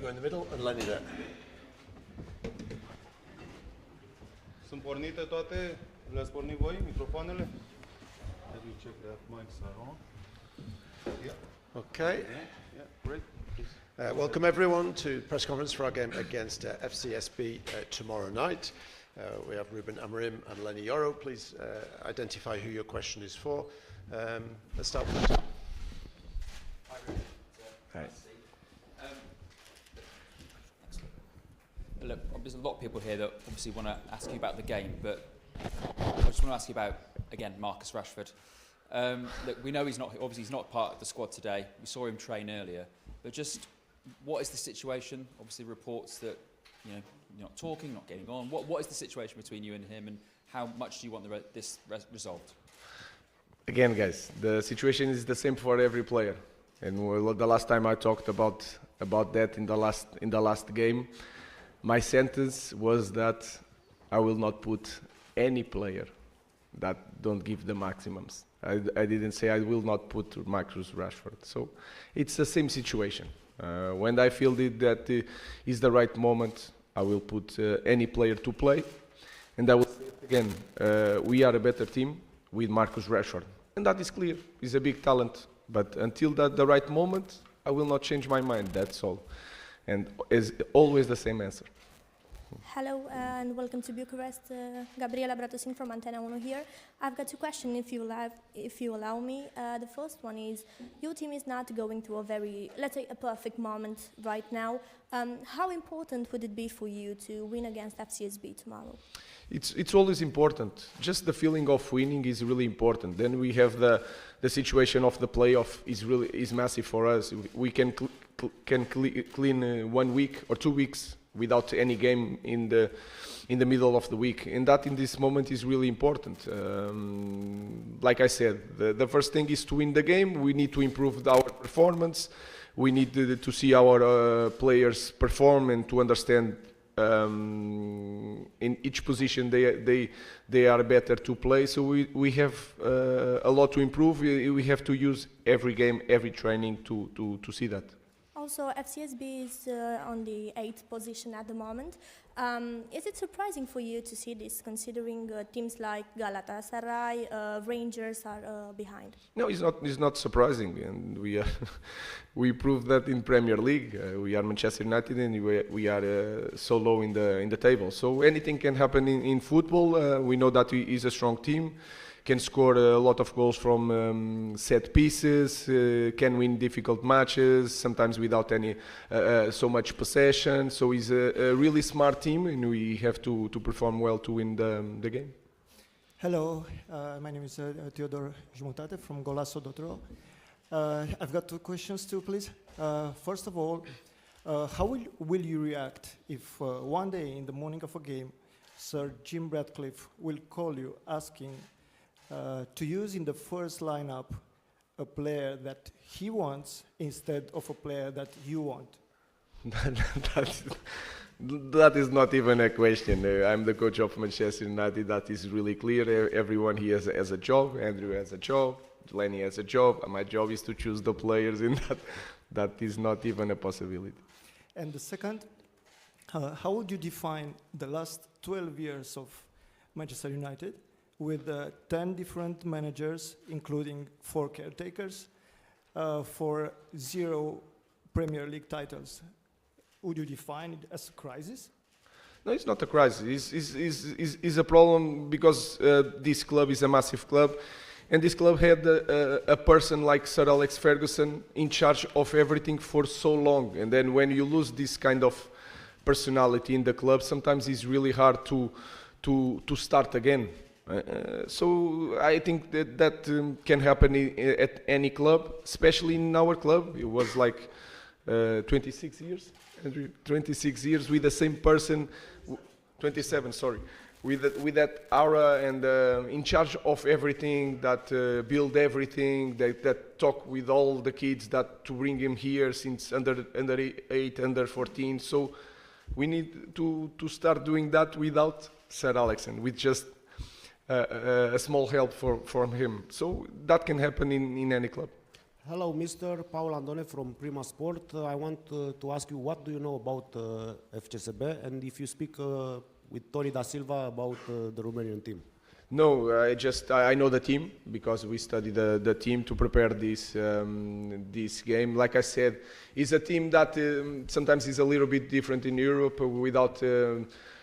go in the middle and Leny there. Sunt pornite toate? Le-ați pornit voi, microfoanele? Let me check that mics are on. Yeah. Okay. Yeah, great. Welcome everyone to the press conference for our game against FCSB tomorrow night. We have Ruben Amorim and Leny Yoro. Please identify who your question is for. Let's start with that. Hi. Look, there's a lot of people here that obviously want to ask you about the game, but I just want to ask you about, again, Marcus Rashford. Look, we know he's not part of the squad today. We saw him train earlier, but just what is the situation? Obviously, reports that you're not talking, not getting on. What is the situation between you and him, and how much do you want this resolved? Again, guys, the situation is the same for every player. And the last time I talked about that in the last game, my sentence was that I will not put any player that don't give the maximums. I didn't say I will not put Marcus Rashford. So it's the same situation. When I feel that is the right moment, I will put any player to play. And I will say it again, we are a better team with Marcus Rashford. And that is clear. He's a big talent. But until the right moment, I will not change my mind, that's all. And is always the same answer. Hello and welcome to Bucharest. Gabriela Bratosing from Antena 1 here. I've got two questions if you allow me. The first one is, your team is not going through a very, let's say, a perfect moment right now. How important would it be for you to win against FCSB tomorrow? It's always important. Just the feeling of winning is really important. Then we have the situation of the playoff is massive for us. We can clean 1 week or 2 weeks without any game in the middle of the week, and that in this moment is really important. Like I said, the first thing is to win the game. We need to improve our performance. We need to see our players perform and to understand in each position they are better to play. So we have a lot to improve. We have to use every game, every training to see that. Also, FCSB is on the 8th position at the moment. Is it surprising for you to see this, considering teams like Galatasaray, Rangers are behind? No, it's not surprising, and we proved that in Premier League. We are Manchester United, and we are so low in the table. So anything can happen in football. We know that he is a strong team. Can score a lot of goals from set pieces, can win difficult matches, sometimes without any so much possession. So he's a really smart team, and we have to perform well to win the game. Hello, my name is Teodor Jumutate from Golasso.ro. I've got two questions too, please. First of all, how will you react if one day in the morning of a game, Sir Jim Ratcliffe will call you asking to use in the first lineup a player that he wants instead of a player that you want? That is not even a question. I'm the coach of Manchester United. That is really clear. Everyone here has a job. Andrew has a job. Leny has a job. My job is to choose the players, and that is not even a possibility. And the second, how would you define the last 12 years of Manchester United with 10 different managers, including 4 caretakers, for 0 Premier League titles? Would you define it as a crisis? No, it's not a crisis. It's a problem because this club is a massive club, and this club had a person like Sir Alex Ferguson in charge of everything for so long. And then when you lose this kind of personality in the club, sometimes it's really hard to start again. So I think that can happen at any club, especially in our club. It was like 26 years, 26 years with the same person, 27, sorry, with that aura and in charge of everything, that build everything, that talk with all the kids, that to bring him here since under 8, under 14. So we need to start doing that without Sir Alex and with just a small help from him. So that can happen in any club. Hello, Mr. Paul Andone from Prima Sport. I want to ask you, what do you know about FCSB, and if you speak with Tony da Silva about the Romanian team? No, I know the team because we studied the team to prepare this game. Like I said, it's a team that sometimes is a little bit different in Europe without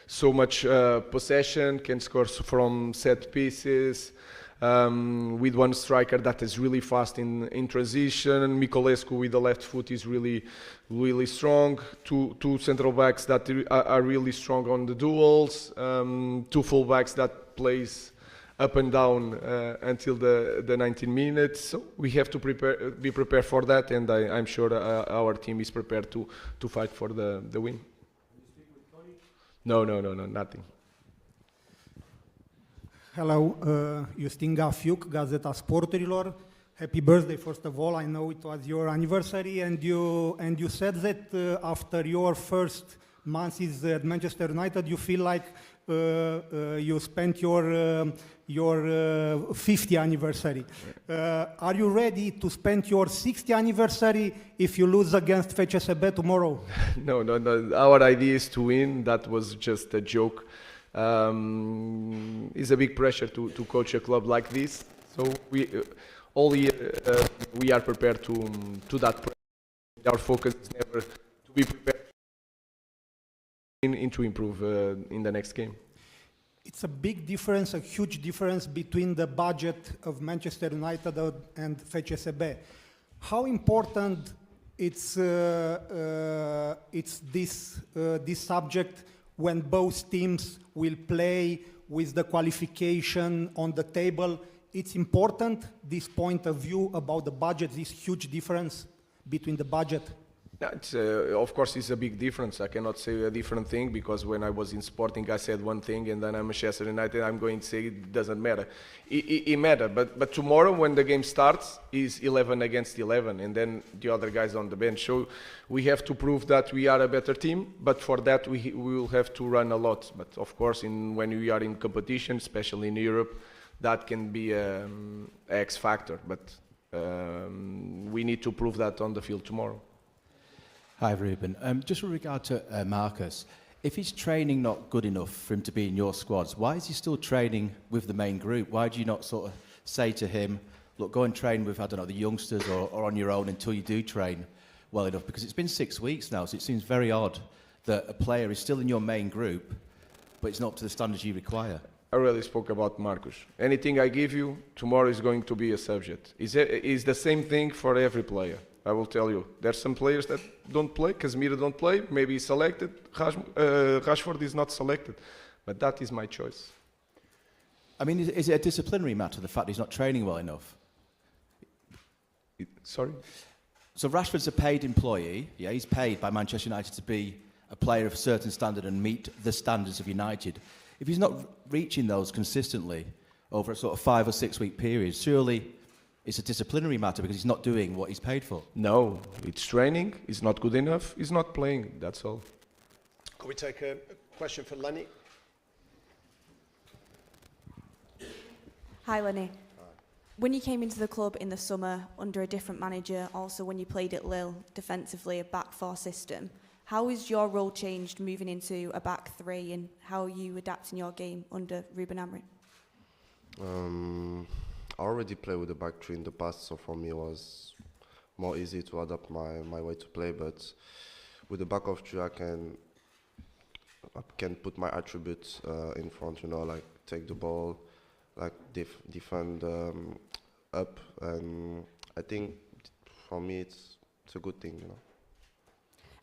so much possession, can score from set pieces, with one striker that is really fast in transition. Miculescu with the left foot is really strong. Two central backs that are really strong on the duels. Two full backs that plays up and down until the 19 minutes. So we have to be prepared for that, and I'm sure our team is prepared to fight for the win. No, nothing. Hello, Justin Gafiuc, Gazeta Sporturilor. Happy birthday, first of all. I know it was your anniversary, and you said that after your first months at Manchester United, you feel like you spent your 50th anniversary. Are you ready to spend your 60th anniversary if you lose against FCSB tomorrow? No. Our idea is to win. That was just a joke. It's a big pressure to coach a club like this. So all year we are prepared to that pressure. Our focus is never to be prepared to improve in the next game. It's a big difference, a huge difference between the budget of Manchester United and FCSB. How important it's this subject when both teams will play with the qualification on the table? It's important, this point of view about the budget, this huge difference between the budget. Of course, it's a big difference. I cannot say a different thing because when I was in Sporting, I said one thing, and then I'm Manchester United, I'm going to say it doesn't matter. It matters, but tomorrow when the game starts, is 11 against 11, and then the other guys on the bench. So we have to prove that we are a better team, but for that we will have to run a lot. But of course, when we are in competition, especially in Europe, that can be an X factor. But we need to prove that on the field tomorrow. Hi, Ruben. Just with regard to Marcus, if he's training not good enough for him to be in your squads, why is he still training with the main group? Why do you not sort of say to him, look, go and train with, I don't know, the youngsters or on your own until you do train well enough? Because it's been 6 weeks now, so it seems very odd that a player is still in your main group, but it's not up to the standards you require. I already spoke about Marcus. Anything I give you, tomorrow is going to be a subject. It's the same thing for every player. I will tell you, there's some players that don't play. Casemiro don't play. Maybe he's selected. Rashford is not selected. But that is my choice. I mean, is it a disciplinary matter, the fact he's not training well enough? Sorry? So Rashford's a paid employee. Yeah, he's paid by Manchester United to be a player of a certain standard and meet the standards of United. If he's not reaching those consistently over a sort of 5 or 6 week period, surely it's a disciplinary matter because he's not doing what he's paid for. No, it's training. He's not good enough. He's not playing. That's all. Could we take a question for Leny? Hi, Leny. When you came into the club in the summer under a different manager, also when you played at Lille defensively, a back four system, how has your role changed moving into a back three, and how are you adapting your game under Ruben Amorim? I already played with the back three in the past, so for me it was more easy to adapt my way to play. But with the back of three, I can put my attributes in front. You know, like take the ball, like defend up, and I think for me it's a good thing. You know.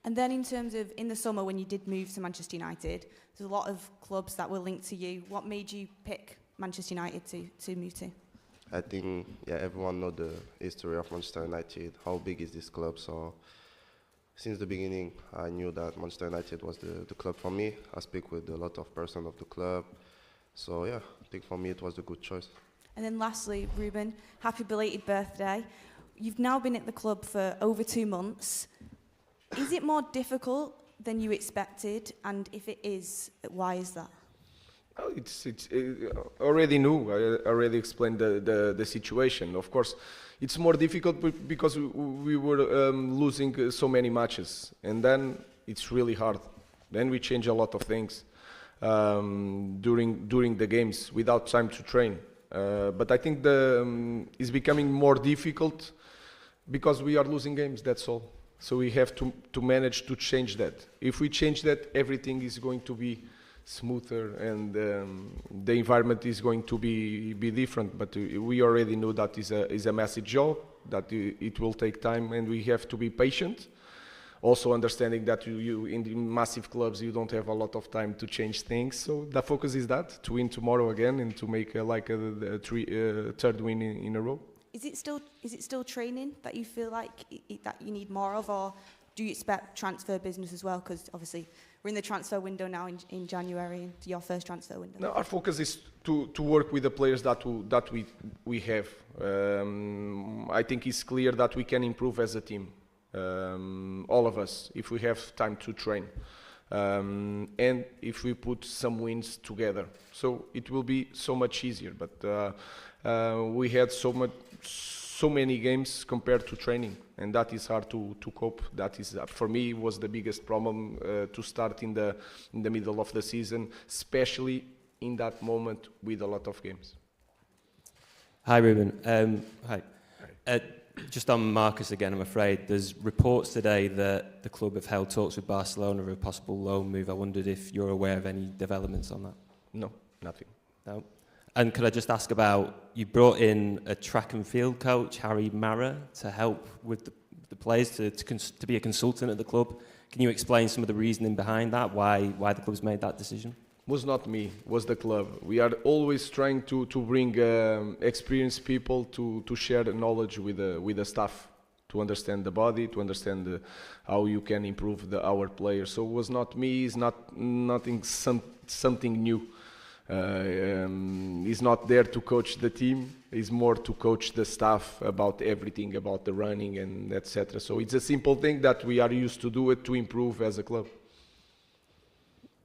And then in terms of in the summer when you did move to Manchester United, there's a lot of clubs that were linked to you. What made you pick Manchester United to move to? I think, yeah, everyone knows the history of Manchester United, how big is this club. So since the beginning, I knew that Manchester United was the club for me. I speak with a lot of persons of the club. So yeah, I think for me it was a good choice. And then lastly, Ruben, happy belated birthday. You've now been at the club for over 2 months. Is it more difficult than you expected? And if it is, why is that? Oh, it's already knew. I already explained the situation. Of course, it's more difficult because we were losing so many matches, and then it's really hard. Then we change a lot of things during the games without time to train. But I think it's becoming more difficult because we are losing games. That's all. So we have to manage to change that. If we change that, everything is going to be smoother, and the environment is going to be different. But we already know that is a massive job, that it will take time, and we have to be patient. Also understanding that you in the massive clubs, you don't have a lot of time to change things. So the focus is to win tomorrow again and to make a third win in a row. Is it still training that you feel like that you need more of, or do you expect transfer business as well? Because obviously we're in the transfer window now in January, into your first transfer window. No, our focus is to work with the players that we have. I think it's clear that we can improve as a team, all of us, if we have time to train, and if we put some wins together. So it will be so much easier. But we had so many games compared to training, and that is hard to cope. That is, for me, was the biggest problem to start in the middle of the season, especially in that moment with a lot of games. Hi, Ruben. Hi. Just on Marcus again, I'm afraid there's reports today that the club have held talks with Barcelona of a possible loan move. I wondered if you're aware of any developments on that. No, nothing. No. And could I just ask about, you brought in a track and field coach, Harry Mara, to help with the players, to be a consultant at the club. Can you explain some of the reasoning behind that, why the club's made that decision? Was not me, was the club. We are always trying to bring experienced people to share the knowledge with the staff, to understand the body, to understand how you can improve our players. So it was not me, it's something new. He's not there to coach the team, he's more to coach the staff about everything, about the running and etc. So it's a simple thing that we are used to do it to improve as a club.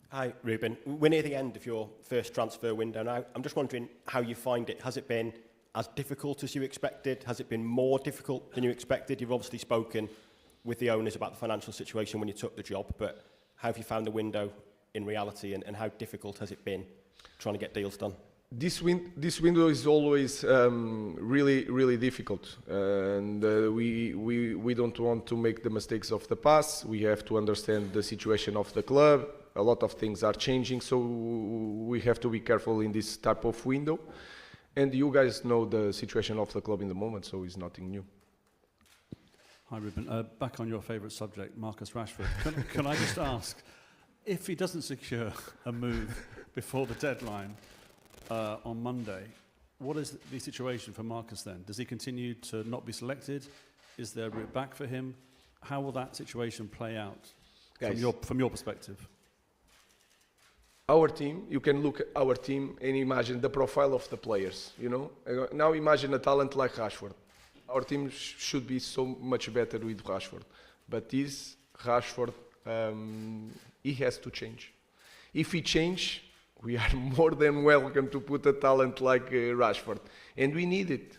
Hi, Ruben. We're near the end of your first transfer window now. I'm just wondering how you find it. Has it been as difficult as you expected? Has it been more difficult than you expected? You've obviously spoken with the owners about the financial situation when you took the job, but how have you found the window in reality, and how difficult has it been trying to get deals done? This window is always really difficult, and we don't want to make the mistakes of the past. We have to understand the situation of the club. A lot of things are changing, so we have to be careful in this type of window. And you guys know the situation of the club in the moment, so it's nothing new. Hi, Ruben. Back on your favourite subject, Marcus Rashford. Can I just ask, if he doesn't secure a move before the deadline on Monday, what is the situation for Marcus then? Does he continue to not be selected? Is there a route back for him? How will that situation play out from your perspective? Our team, you can look at our team and imagine the profile of the players, you know? Now imagine a talent like Rashford. Our team should be so much better with Rashford. But Rashford, he has to change. If he change, we are more than welcome to put a talent like Rashford. And we need it.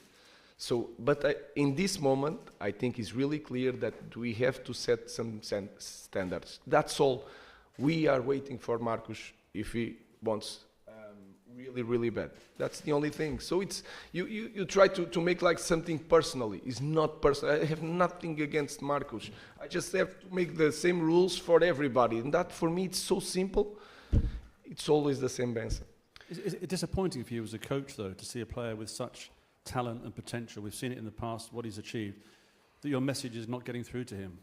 So, but in this moment, I think it's really clear that we have to set some standards. That's all. We are waiting for Marcus if he wants really bad. That's the only thing. So it's you try to make like something personally. It's not personal. I have nothing against Marcus. I just have to make the same rules for everybody. And that for me, it's so simple. It's always the same answer. Is it disappointing for you as a coach, though, to see a player with such talent and potential? We've seen it in the past, what he's achieved, that your message is not getting through to him.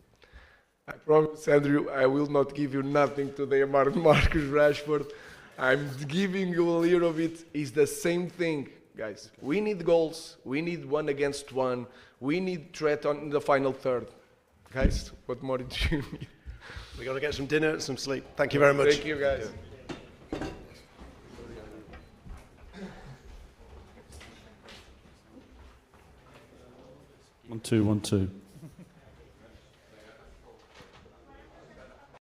I promise, Andrew, I will not give you nothing today about Marcus Rashford. I'm giving you a little bit. It's the same thing, guys. We need goals. We need 1 against 1. We need threat on the final third. Guys, what more do you need? We've got to get some dinner and some sleep. Thank you very much. Thank you, guys. One, two.